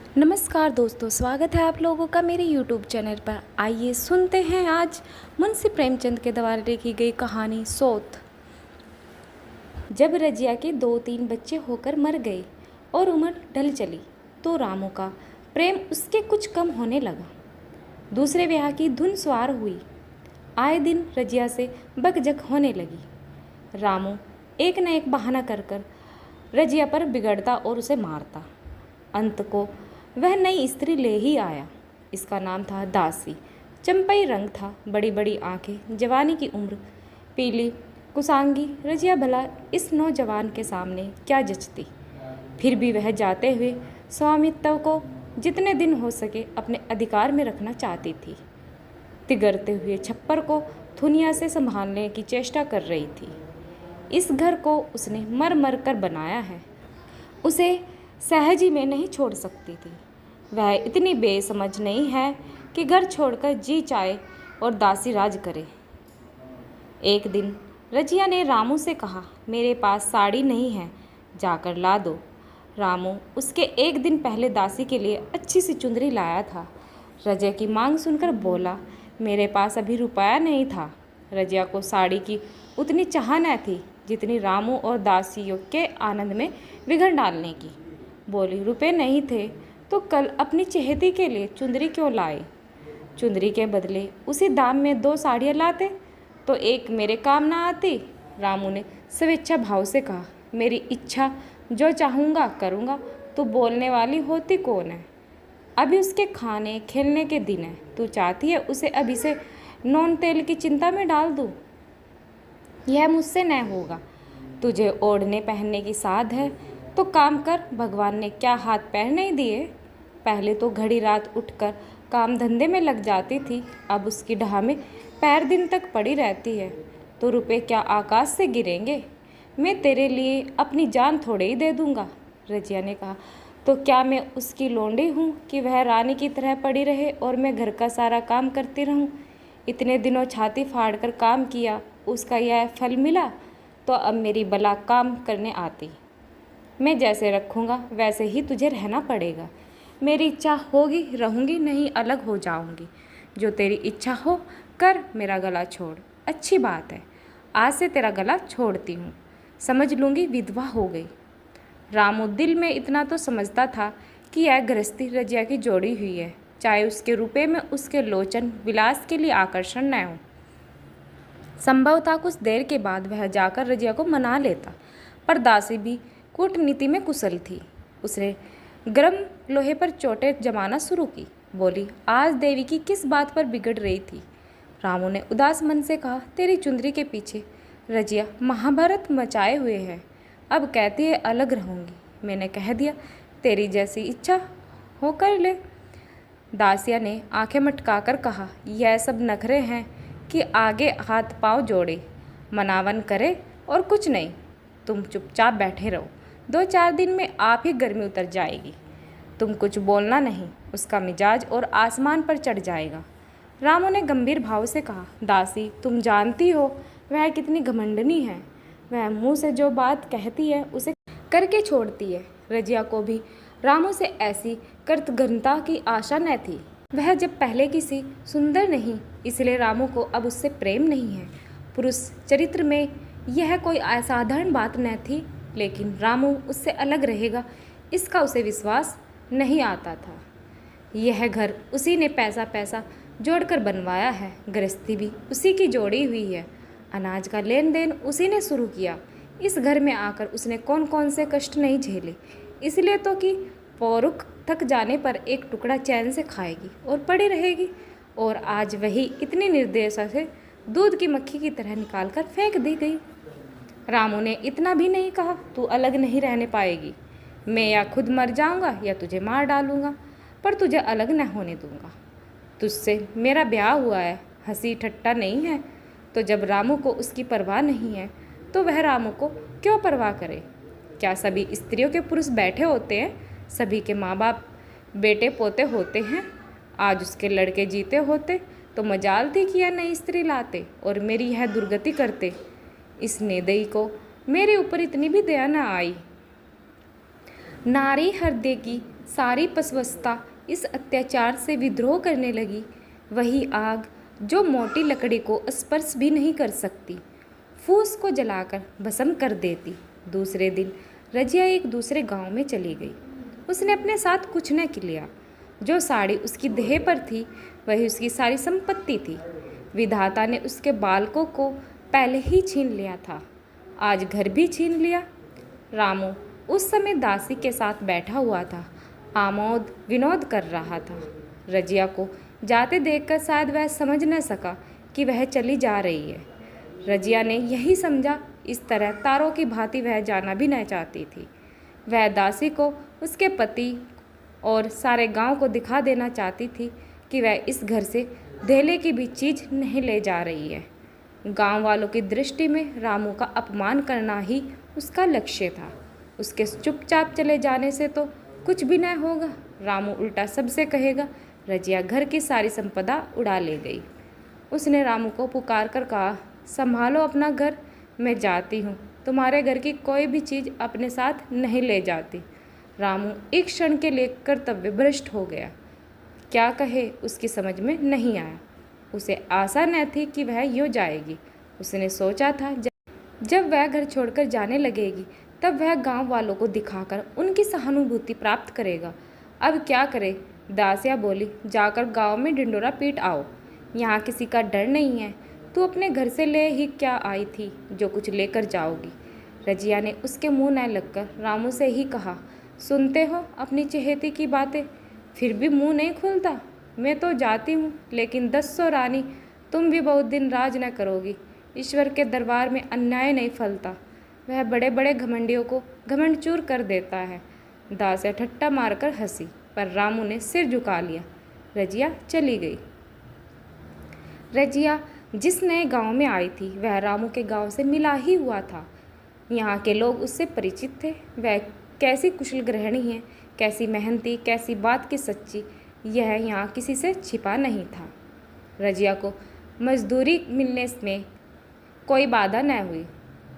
नमस्कार दोस्तों, स्वागत है आप लोगों का मेरे YouTube चैनल पर। आइए सुनते हैं आज मुंशी प्रेमचंद के द्वारा लिखी गई कहानी सौत। जब रजिया के 2-3 बच्चे होकर मर गए और उम्र ढल चली तो रामू का प्रेम उसके कुछ कम होने लगा। दूसरे ब्याह की धुन सवार हुई। आए दिन रजिया से बकझक होने लगी। रामू एक न एक बहाना कर कर रजिया पर बिगड़ता और उसे मारता। अंत को वह नई स्त्री ले ही आया। इसका नाम था दासी। चंपई रंग था, बड़ी बड़ी आंखें, जवानी की उम्र, पीली कुसांगी। रजिया भला इस नौजवान के सामने क्या जचती। फिर भी वह जाते हुए स्वामित्व को जितने दिन हो सके अपने अधिकार में रखना चाहती थी। तिगरते हुए छप्पर को थुनिया से संभालने की चेष्टा कर रही थी। इस घर को उसने मर मर कर बनाया है, उसे सहज ही में नहीं छोड़ सकती थी। वह इतनी बेसमझ नहीं है कि घर छोड़कर जी चाहे और दासी राज करे। एक दिन रजिया ने रामू से कहा, मेरे पास साड़ी नहीं है, जाकर ला दो। रामू उसके एक दिन पहले दासी के लिए अच्छी सी चुंदरी लाया था। रजिया की मांग सुनकर बोला, मेरे पास अभी रुपया नहीं था। रजिया को साड़ी की उतनी चाह न थी जितनी रामू और दासियों के आनंद में बिगड़ डालने की। बोली, रुपए नहीं थे तो कल अपनी चहेती के लिए चुंदरी क्यों लाए? चुंदरी के बदले उसी दाम में 2 साड़ियाँ लाते तो एक मेरे काम ना आती। रामू ने स्वेच्छा भाव से कहा, मेरी इच्छा जो चाहूँगा करूँगा, तू बोलने वाली होती कौन है? अभी उसके खाने खेलने के दिन है, तू चाहती है उसे अभी से नॉन तेल की चिंता में डाल दूँ? यह मुझसे न होगा। तुझे ओढ़ने पहनने की साध है तो काम कर। भगवान ने क्या हाथ पैर नहीं दिए? पहले तो घड़ी रात उठकर काम धंधे में लग जाती थी, अब उसकी ढाह में पैर दिन तक पड़ी रहती है। तो रुपए क्या आकाश से गिरेंगे? मैं तेरे लिए अपनी जान थोड़े ही दे दूंगा। रजिया ने कहा, तो क्या मैं उसकी लोंडी हूँ कि वह रानी की तरह पड़ी रहे और मैं घर का सारा काम करती रहूँ? इतने दिनों छाती फाड़ कर काम किया, उसका यह फल मिला तो अब मेरी बला काम करने आती। मैं जैसे रखूँगा वैसे ही तुझे रहना पड़ेगा। मेरी इच्छा होगी रहूँगी, नहीं अलग हो जाऊँगी। जो तेरी इच्छा हो कर, मेरा गला छोड़। अच्छी बात है, आज से तेरा गला छोड़ती हूँ, समझ लूँगी विधवा हो गई। रामू दिल में इतना तो समझता था कि यह गृहस्थी रजिया की जोड़ी हुई है, चाहे उसके रुपये में उसके लोचन विलास के लिए आकर्षण न हो। संभव था कुछ देर के बाद वह जाकर रजिया को मना लेता, पर दासी भी कूटनीति में कुशल थी। उसने गरम लोहे पर चोटें जमाना शुरू की। बोली, आज देवी की किस बात पर बिगड़ रही थी? रामू ने उदास मन से कहा, तेरी चुंदरी के पीछे रजिया महाभारत मचाए हुए है। अब कहती है अलग रहूँगी। मैंने कह दिया, तेरी जैसी इच्छा हो कर ले। दासिया ने आंखें मटकाकर कहा, यह सब नखरे हैं कि आगे हाथ पांव जोड़े, मनावन करे और कुछ नहीं। तुम चुपचाप बैठे रहो, 2-4 दिन में आप ही गर्मी उतर जाएगी। तुम कुछ बोलना नहीं, उसका मिजाज और आसमान पर चढ़ जाएगा। रामू ने गंभीर भाव से कहा, दासी तुम जानती हो वह कितनी घमंडनी है। वह मुंह से जो बात कहती है उसे करके छोड़ती है। रजिया को भी रामू से ऐसी कृतघ्नता की आशा न थी। वह जब पहले किसी सुंदर नहीं, इसलिए रामू को अब उससे प्रेम नहीं है। पुरुष चरित्र में यह कोई असाधारण बात न थी, लेकिन रामू उससे अलग रहेगा इसका उसे विश्वास नहीं आता था। यह घर उसी ने पैसा जोड़कर बनवाया है, गृहस्थी भी उसी की जोड़ी हुई है, अनाज का लेन देन उसी ने शुरू किया। इस घर में आकर उसने कौन कौन से कष्ट नहीं झेले, इसलिए तो कि पौरुख थक जाने पर एक टुकड़ा चैन से खाएगी और पड़ी रहेगी। और आज वही इतनी निर्दयता से दूध की मक्खी की तरह निकालकर फेंक दी गई। रामू ने इतना भी नहीं कहा, तू अलग नहीं रहने पाएगी। मैं या खुद मर जाऊंगा या तुझे मार डालूंगा, पर तुझे अलग न होने दूंगा। तुझसे मेरा ब्याह हुआ है, हंसी ठट्टा नहीं है। तो जब रामू को उसकी परवाह नहीं है तो वह रामू को क्यों परवाह करे? क्या सभी स्त्रियों के पुरुष बैठे होते हैं? सभी के माँ बाप बेटे पोते होते हैं। आज उसके लड़के जीते होते तो मजाल थी कि यह नई स्त्री लाते और मेरी यह दुर्गति करते। इस नेदई को मेरे ऊपर इतनी भी दया न आई। नारी हृदय की सारी पशुवस्था इस अत्याचार से विद्रोह करने लगी। वही आग जो मोटी लकड़ी को स्पर्श भी नहीं कर सकती, फूस को जलाकर भस्म कर देती। दूसरे दिन रजिया एक दूसरे गांव में चली गई। उसने अपने साथ कुछ न लिया। जो साड़ी उसकी देह पर थी वही उसकी सारी संपत्ति थी। विधाता ने उसके बालकों को पहले ही छीन लिया था, आज घर भी छीन लिया। रामू उस समय दासी के साथ बैठा हुआ था, आमोद विनोद कर रहा था। रजिया को जाते देखकर शायद वह समझ न सका कि वह चली जा रही है। रजिया ने यही समझा, इस तरह तारों की भांति वह जाना भी न चाहती थी। वह दासी को, उसके पति और सारे गांव को दिखा देना चाहती थी कि वह इस घर से धेले की भी चीज़ नहीं ले जा रही है। गांव वालों की दृष्टि में रामू का अपमान करना ही उसका लक्ष्य था। उसके चुपचाप चले जाने से तो कुछ भी न होगा। रामू उल्टा सबसे कहेगा, रजिया घर की सारी संपदा उड़ा ले गई। उसने रामू को पुकार कर कहा, संभालो अपना घर, मैं जाती हूँ। तुम्हारे घर की कोई भी चीज़ अपने साथ नहीं ले जाती। रामू एक क्षण के लिए कर्तव्य भ्रष्ट हो गया। क्या कहे उसकी समझ में नहीं आया। उसे आशा न थी कि वह यूँ जाएगी। उसने सोचा था जब वह घर छोड़कर जाने लगेगी तब वह गांव वालों को दिखाकर उनकी सहानुभूति प्राप्त करेगा। अब क्या करे। दासिया बोली, जाकर गांव में ढिंडोरा पीट आओ, यहाँ किसी का डर नहीं है। तू अपने घर से ले ही क्या आई थी जो कुछ लेकर जाओगी। रजिया ने उसके मुंह न लगकर रामू से ही कहा, सुनते हो अपनी चहेती की बातें, फिर भी मुंह नहीं खुलता। मैं तो जाती हूँ, लेकिन 10 रानी तुम भी बहुत दिन राज न करोगी। ईश्वर के दरबार में अन्याय नहीं फलता, वह बड़े बड़े घमंडियों को घमंड चूर कर देता है। दासिया ठट्टा मारकर हंसी, पर रामू ने सिर झुका लिया। रजिया चली गई। रजिया जिस नए गांव में आई थी वह रामू के गांव से मिला ही हुआ था। यहाँ के लोग उससे परिचित थे। वह कैसी कुशल गृहिणी है, कैसी मेहनती, कैसी बात की सच्ची, यह यहाँ किसी से छिपा नहीं था। रजिया को मजदूरी मिलने में कोई बाधा न हुई।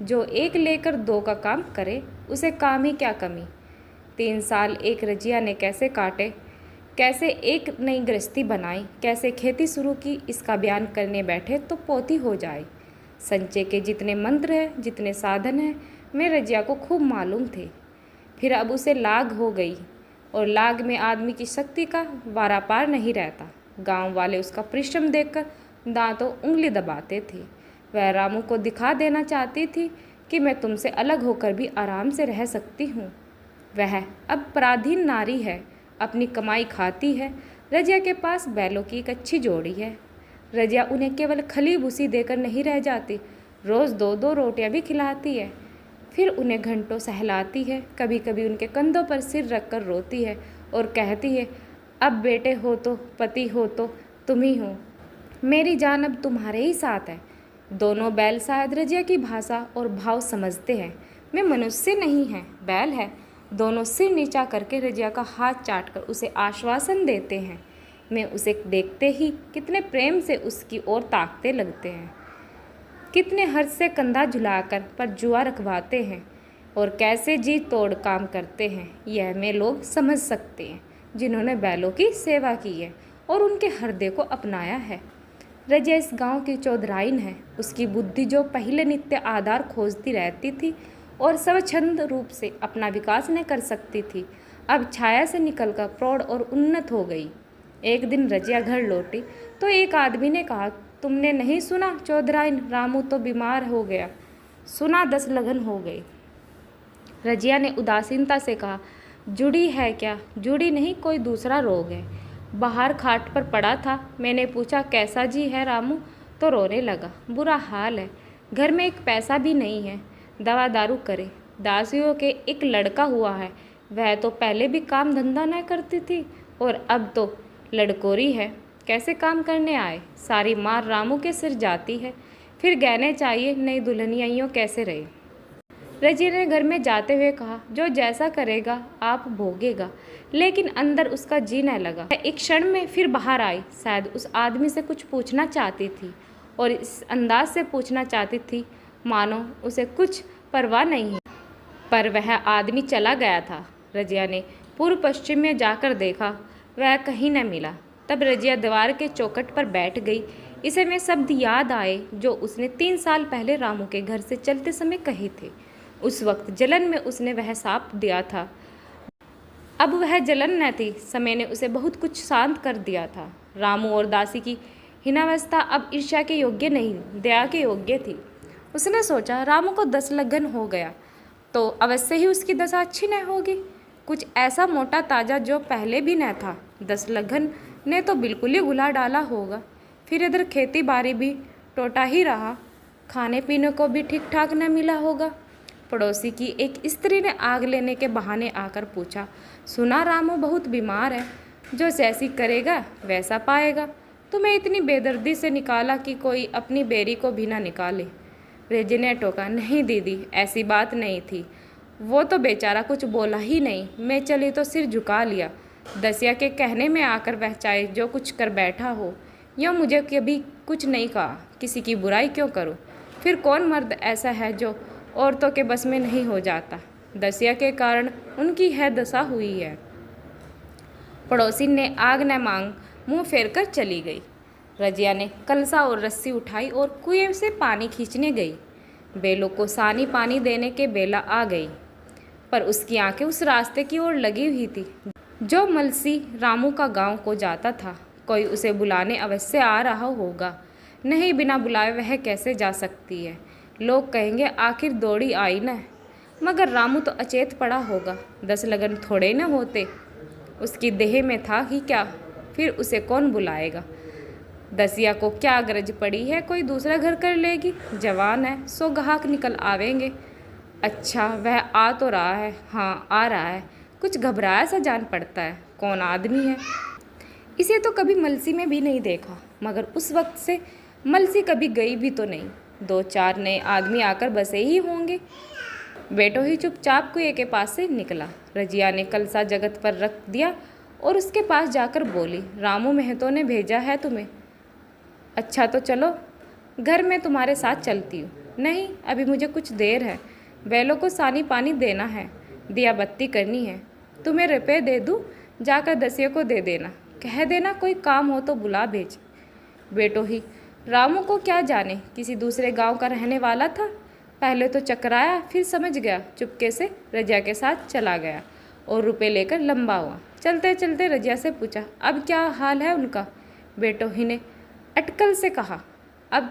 जो एक लेकर 2 का काम करे उसे काम ही क्या कमी। 3 साल एक रजिया ने कैसे काटे, कैसे एक नई गृहस्थी बनाई, कैसे खेती शुरू की, इसका बयान करने बैठे तो पोथी हो जाए। संचय के जितने मंत्र हैं, जितने साधन हैं, मैं रजिया को खूब मालूम थे। फिर अब उसे लाग हो गई, और लाग में आदमी की शक्ति का वारापार नहीं रहता। गांव वाले उसका परिश्रम देखकर दांतों उंगली दबाते थे। वह रामू को दिखा देना चाहती थी कि मैं तुमसे अलग होकर भी आराम से रह सकती हूँ। वह अब पराधीन नारी है, अपनी कमाई खाती है। रजिया के पास बैलों की एक अच्छी जोड़ी है। रजिया उन्हें केवल खली भूसी देकर नहीं रह जाती, रोज़ 2-2 रोटियां भी खिलाती है। फिर उन्हें घंटों सहलाती है। कभी कभी उनके कंधों पर सिर रखकर रोती है और कहती है, अब बेटे हो तो, पति हो तो तुम ही हो, मेरी जान अब तुम्हारे ही साथ है। दोनों बैल शायद रजिया की भाषा और भाव समझते हैं। मैं मनुष्य नहीं है, बैल है। दोनों सिर नीचा करके रजिया का हाथ चाटकर उसे आश्वासन देते हैं। मैं उसे देखते ही कितने प्रेम से उसकी ओर ताकते लगते हैं, कितने हर्ष से कंधा झुलाकर पर जुआ रखवाते हैं, और कैसे जी तोड़ काम करते हैं। यह मैं लोग समझ सकते हैं जिन्होंने बैलों की सेवा की है और उनके हृदय को अपनाया है। रजिया इस गांव की चौधराइन है। उसकी बुद्धि जो पहले नित्य आधार खोजती रहती थी और स्वच्छंद रूप से अपना विकास न कर सकती थी, अब छाया से निकलकर प्रौढ़ और उन्नत हो गई। एक दिन रजिया घर लौटी तो एक आदमी ने कहा, तुमने नहीं सुना चौधराइन, रामू तो बीमार हो गया। सुना, 10 लगन हो गई। रजिया ने उदासीनता से कहा, जुड़ी है क्या? जुड़ी नहीं, कोई दूसरा रोग है। बाहर खाट पर पड़ा था। मैंने पूछा, कैसा जी है रामू? तो रोने लगा। बुरा हाल है, घर में एक पैसा भी नहीं है, दवा दारू करे। दासियों के एक लड़का हुआ है, वह तो पहले भी काम धंधा न करती थी और अब तो लड़कोरी है। कैसे काम करने आए? सारी मार रामू के सिर जाती है। फिर गहने चाहिए, नई दुल्हनिया कैसे रहे। रजिया ने घर में जाते हुए कहा, जो जैसा करेगा आप भोगेगा। लेकिन अंदर उसका जी न लगा। एक क्षण में फिर बाहर आई। शायद उस आदमी से कुछ पूछना चाहती थी और इस अंदाज से पूछना चाहती थी मानो उसे कुछ परवाह नहीं है, पर वह आदमी चला गया था। रजिया ने पूर्व पश्चिम में जाकर देखा, वह कहीं न मिला। तब रजिया दीवार के चौखट पर बैठ गई। इसे में शब्द याद आए जो उसने 3 साल पहले रामू के घर से चलते समय कहे थे। उस वक्त जलन में उसने वह साप दिया था। अब वह जलन न थी, समय ने उसे बहुत कुछ शांत कर दिया था। रामू और दासी की हीनावस्था अब ईर्ष्या के योग्य नहीं, दया के योग्य थी। उसने सोचा, रामू को 10 लगन हो गया तो अवश्य ही उसकी दशा अच्छी न होगी। कुछ ऐसा मोटा ताजा जो पहले भी न था। 10 लगन ने तो बिल्कुल ही घुला डाला होगा। फिर इधर खेती बाड़ी भी टोटा ही रहा, खाने पीने को भी ठीक ठाक न मिला होगा। पड़ोसी की एक स्त्री ने आग लेने के बहाने आकर पूछा, सुना रामू बहुत बीमार है, जो जैसी करेगा वैसा पाएगा। तुम्हें इतनी बेदर्दी से निकाला कि कोई अपनी बेरी को भी ना निकाले। रेजे ने टोका, नहीं दीदी, ऐसी बात नहीं थी। वो तो बेचारा कुछ बोला ही नहीं, मैं चली तो सिर झुका लिया। दसिया के कहने में आकर वह चाहे जो कुछ कर बैठा हो, यूँ मुझे कभी कुछ नहीं कहा। किसी की बुराई क्यों करूँ? फिर कौन मर्द ऐसा है जो औरतों के बस में नहीं हो जाता? दसिया के कारण उनकी है दशा हुई है। पड़ोसी ने आग न मांग मुंह फेर कर चली गई। रजिया ने कलसा और रस्सी उठाई और कुएं से पानी खींचने गई। बेलों को सानी पानी देने के बेला आ गई, पर उसकी आंखें उस रास्ते की ओर लगी हुई थी जो मलसी रामू का गांव को जाता था। कोई उसे बुलाने अवश्य आ रहा होगा। नहीं, बिना बुलाए वह कैसे जा सकती है? लोग कहेंगे आखिर दौड़ी आई न। मगर रामू तो अचेत पड़ा होगा। 10 लगन थोड़े न होते, उसकी देह में था ही क्या। फिर उसे कौन बुलाएगा? दसिया को क्या गरज पड़ी है, कोई दूसरा घर कर लेगी। जवान है, 100 ग्राहक निकल आवेंगे। अच्छा, वह आ तो रहा है। हाँ, आ रहा है। कुछ घबराया सा जान पड़ता है। कौन आदमी है? इसे तो कभी मलसी में भी नहीं देखा, मगर उस वक्त से मलसी कभी गई भी तो नहीं। 2-4 नए आदमी आकर बसे ही होंगे। बेटो ही चुपचाप कुएं के पास से निकला। रजिया ने कलसा जगत पर रख दिया और उसके पास जाकर बोली, रामू महतो ने भेजा है तुम्हें। अच्छा तो चलो, घर में तुम्हारे साथ चलती हूँ। नहीं, अभी मुझे कुछ देर है। बैलों को सानी पानी देना है, दिया बत्ती करनी है। तुम्हें रुपये दे दूँ, जाकर दसिया को दे देना। कह देना कोई काम हो तो बुला भेज। बेटो ही रामू को क्या जाने, किसी दूसरे गांव का रहने वाला था। पहले तो चकराया, फिर समझ गया। चुपके से रजिया के साथ चला गया और रुपए लेकर लंबा हुआ। चलते चलते रजिया से पूछा, अब क्या हाल है उनका? बेटो ही ने अटकल से कहा, अब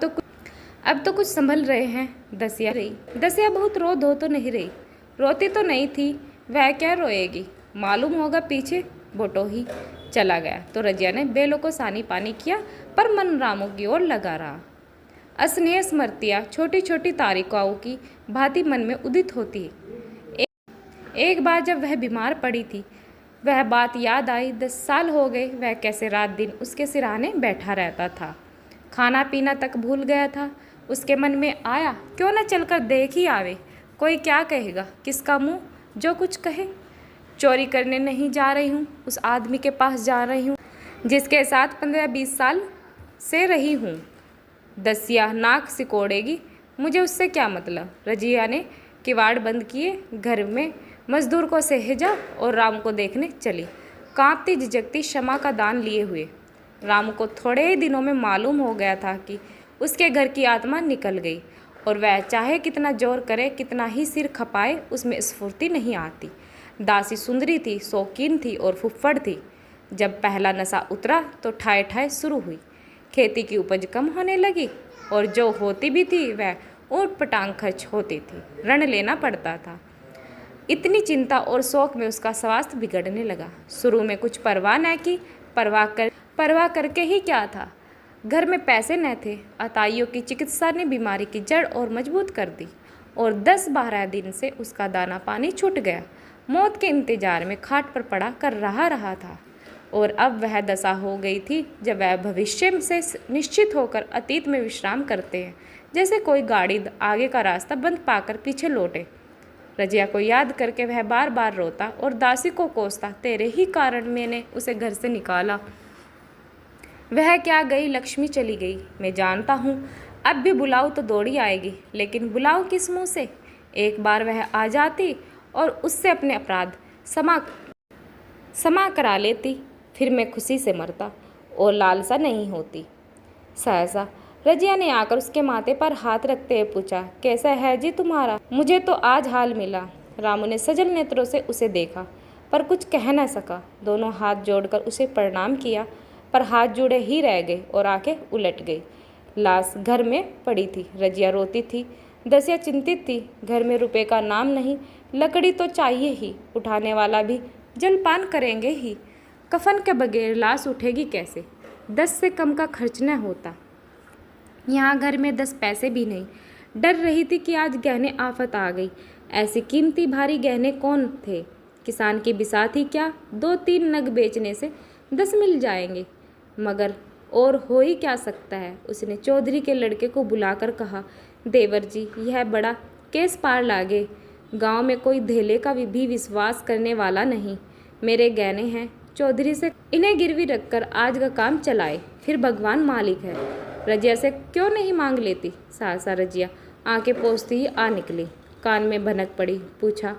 तो कुछ संभल रहे हैं। दसिया बहुत रो धो तो नहीं रही। रोती तो नहीं थी, वह क्या रोएगी, मालूम होगा पीछे। बोटो ही चला गया तो रजिया ने बेलों को सानी पानी किया, पर मन रामू की ओर लगा रहा। अस्नेह स्मृतियाँ छोटी छोटी तारिकाओं की भांति मन में उदित होती है। एक बार जब वह बीमार पड़ी थी, वह बात याद आई। 10 साल हो गए, वह कैसे रात दिन उसके सिरहाने बैठा रहता था। खाना पीना तक भूल गया था। उसके मन में आया, क्यों न चलकर देख ही आवे। कोई क्या कहेगा, किसका मुँह जो कुछ कहे। चोरी करने नहीं जा रही हूँ, उस आदमी के पास जा रही हूँ जिसके साथ 15-20 साल से रही हूँ। दसिया नाक सिकोड़ेगी, मुझे उससे क्या मतलब। रजिया ने किवाड़ बंद किए, घर में मजदूर को सहेजा और रामू को देखने चली, कांपती झिझकती क्षमा का दान लिए हुए। रामू को थोड़े ही दिनों में मालूम हो गया था कि उसके घर की आत्मा निकल गई और वह चाहे कितना जोर करे, कितना ही सिर खपाए, उसमें स्फूर्ति नहीं आती। दासी सुंदरी थी, शौकीन थी और फुफ्फड़ थी। जब पहला नशा उतरा तो ठाए ठाए शुरू हुई। खेती की उपज कम होने लगी और जो होती भी थी वह ऊँट पटांग खर्च होती थी, ऋण लेना पड़ता था। इतनी चिंता और शौक में उसका स्वास्थ्य बिगड़ने लगा। शुरू में कुछ परवाह न की, परवाह करके ही क्या था। घर में पैसे न थे। अताइयों की चिकित्सा ने बीमारी की जड़ और मजबूत कर दी और 10-12 दिन से उसका दाना पानी छूट गया। मौत के इंतजार में खाट पर पड़ा कर रहा था और अब वह दशा हो गई थी जब वह भविष्य से निश्चित होकर अतीत में विश्राम करते हैं, जैसे कोई गाड़ी आगे का रास्ता बंद पाकर पीछे लौटे। रजिया को याद करके वह बार बार रोता और दासी को कोसता, तेरे ही कारण मैंने उसे घर से निकाला। वह क्या गई, लक्ष्मी चली गई। मैं जानता हूँ अब भी बुलाऊँ तो दौड़ी आएगी, लेकिन बुलाऊँ किस मुँह से। एक बार वह आ जाती और उससे अपने अपराध क्षमा करा लेती, फिर मैं खुशी से मरता और लालसा नहीं होती। सहसा रजिया ने आकर उसके माथे पर हाथ रखते हुए पूछा, कैसा है जी तुम्हारा? मुझे तो आज हाल मिला। रामू ने सजल नेत्रों से उसे देखा पर कुछ कह न सका। दोनों हाथ जोड़कर उसे प्रणाम किया पर हाथ जुड़े ही रह गए और आंखें उलट गई। लाश घर में पड़ी थी। रजिया रोती थी, दसिया चिंतित थी। घर में रुपए का नाम नहीं, लकड़ी तो चाहिए ही, उठाने वाला भी जलपान करेंगे ही। कफन के बगैर लाश उठेगी कैसे? 10 से कम का खर्च न होता। यहाँ घर में 10 पैसे भी नहीं। डर रही थी कि आज गहने आफत आ गई। ऐसे कीमती भारी गहने कौन थे? किसान की बिसात ही क्या, 2-3 नग बेचने से 10 मिल जाएंगे। मगर और हो ही क्या सकता है। उसने चौधरी के लड़के को बुलाकर कहा, देवर जी, यह बड़ा केस पार लागे। गांव में कोई धेले का भी विश्वास करने वाला नहीं। मेरे गहने हैं, चौधरी से इन्हें गिरवी रखकर आज का काम चलाए, फिर भगवान मालिक है। रजिया से क्यों नहीं मांग लेती? सहसा रजिया आंखें पोंछती ही आ निकली। कान में भनक पड़ी। पूछा,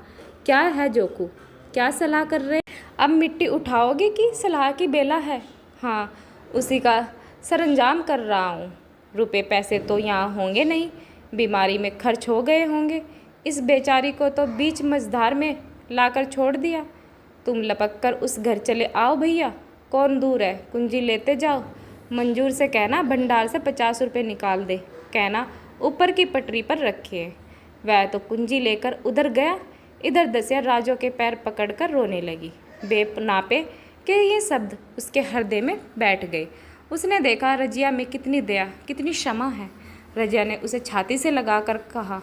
क्या है जोकू, क्या सलाह कर रहे? अब मिट्टी उठाओगे कि सलाह की बेला है? हाँ, उसी का सरंजाम कर रहा हूँ। रुपए पैसे तो यहाँ होंगे नहीं, बीमारी में खर्च हो गए होंगे। इस बेचारी को तो बीच मझधार में लाकर छोड़ दिया। तुम लपक कर उस घर चले आओ भैया, कौन दूर है, कुंजी लेते जाओ। मंजूर से कहना भंडार से 50 रुपये निकाल दे, कहना ऊपर की पटरी पर रखे हैं। वह तो कुंजी लेकर उधर गया। इधर दसिया राजो के पैर पकड़कर रोने लगी। बेनापे के ये शब्द उसके हृदय में बैठ गए। उसने देखा रजिया में कितनी दया, कितनी क्षमा है। रजिया ने उसे छाती से लगाकर कहा,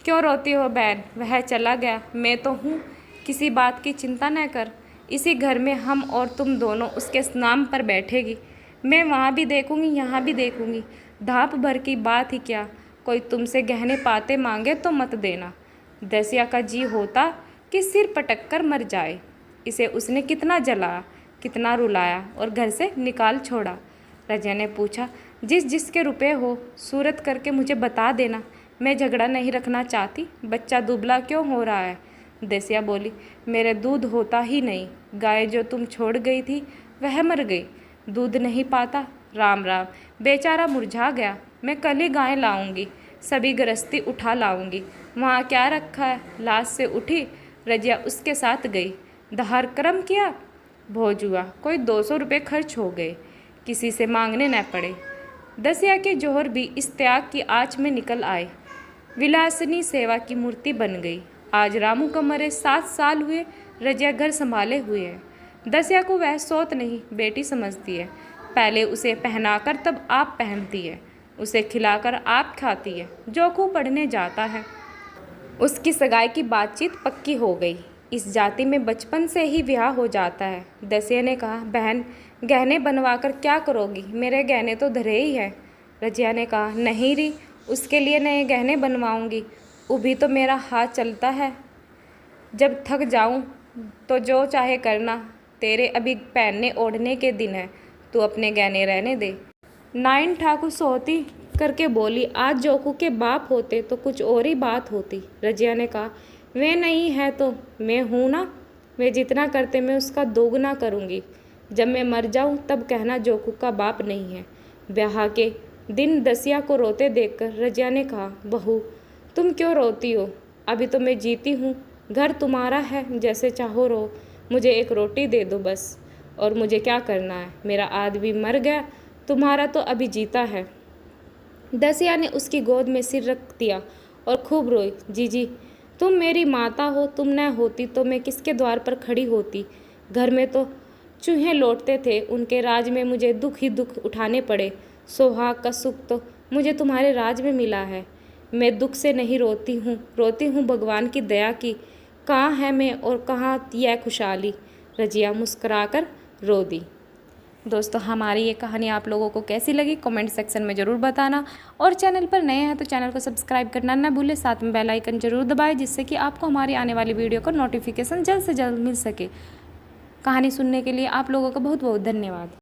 क्यों रोती हो बहन? वह चला गया, मैं तो हूँ, किसी बात की चिंता न कर। इसी घर में हम और तुम दोनों उसके नाम पर बैठेगी। मैं वहाँ भी देखूँगी, यहाँ भी देखूँगी। धाप भर की बात ही क्या, कोई तुमसे गहने पाते मांगे तो मत देना। दसिया का जी होता कि सिर पटक कर मर जाए। इसे उसने कितना जलाया, कितना रुलाया और घर से निकाल छोड़ा। रजिया ने पूछा, जिसके रुपए हो सूरत करके मुझे बता देना, मैं झगड़ा नहीं रखना चाहती। बच्चा दुबला क्यों हो रहा है? दसिया बोली, मेरे दूध होता ही नहीं। गाय जो तुम छोड़ गई थी वह मर गई, दूध नहीं पाता। राम राम, बेचारा मुरझा गया। मैं कल ही गाय लाऊंगी, सभी गृहस्थी उठा लाऊंगी। वहाँ क्या रखा है? लाश से उठी। रजिया उसके साथ गई। दहार कर्म किया, भोज हुआ, कोई 200 रुपये खर्च हो गए, किसी से मांगने न पड़े। दसिया के जोहर भी इस त्याग की आँच में निकल आए। विलासिनी सेवा की मूर्ति बन गई। आज रामू को मरे 7 साल हुए। रजिया घर संभाले हुए है। दसिया को वह सौत नहीं, बेटी समझती है। पहले उसे पहनाकर तब आप पहनती है, उसे खिलाकर आप खाती है। जोकू पढ़ने जाता है। उसकी सगाई की बातचीत पक्की हो गई। इस जाति में बचपन से ही ब्याह हो जाता है। दसिया ने कहा, बहन गहने बनवाकर क्या करोगी? मेरे गहने तो धरे ही है। रजिया ने कहा, नहीं री, उसके लिए नए गहने बनवाऊंगी। अभी तो मेरा हाथ चलता है, जब थक जाऊं तो जो चाहे करना। तेरे अभी पहनने ओढ़ने के दिन है, तू अपने गहने रहने दे। नाइन ठाकुर सोती करके बोली, आज जोकू के बाप होते तो कुछ और ही बात होती। रजिया ने कहा, वे नहीं है तो मैं हूँ ना, वे जितना करते मैं उसका दोगुना करूँगी। जब मैं मर जाऊँ तब कहना जोकू का बाप नहीं है। ब्याह के दिन दसिया को रोते देखकर रजिया ने कहा, बहू तुम क्यों रोती हो? अभी तो मैं जीती हूँ, घर तुम्हारा है, जैसे चाहो रहो। मुझे एक रोटी दे दो बस, और मुझे क्या करना है? मेरा आदमी मर गया, तुम्हारा तो अभी जीता है। दसिया ने उसकी गोद में सिर रख दिया और खूब रोई। जीजी तुम मेरी माता हो, तुम न होती तो मैं किसके द्वार पर खड़ी होती? घर में तो चूहे लौटते थे, उनके राज में मुझे दुख ही दुख उठाने पड़े। सुहाग का सुख तो मुझे तुम्हारे राज में मिला है। मैं दुख से नहीं रोती हूँ भगवान की दया की। कहाँ है मैं और कहाँ यह खुशहाली? रजिया मुस्कुराकर रो दी। दोस्तों, हमारी ये कहानी आप लोगों को कैसी लगी कमेंट सेक्शन में ज़रूर बताना, और चैनल पर नए हैं तो चैनल को सब्सक्राइब करना ना भूलें। साथ में बेल आइकन जरूर दबाएं, जिससे कि आपको हमारी आने वाली वीडियो का नोटिफिकेशन जल्द से जल्द मिल सके। कहानी सुनने के लिए आप लोगों का बहुत बहुत धन्यवाद।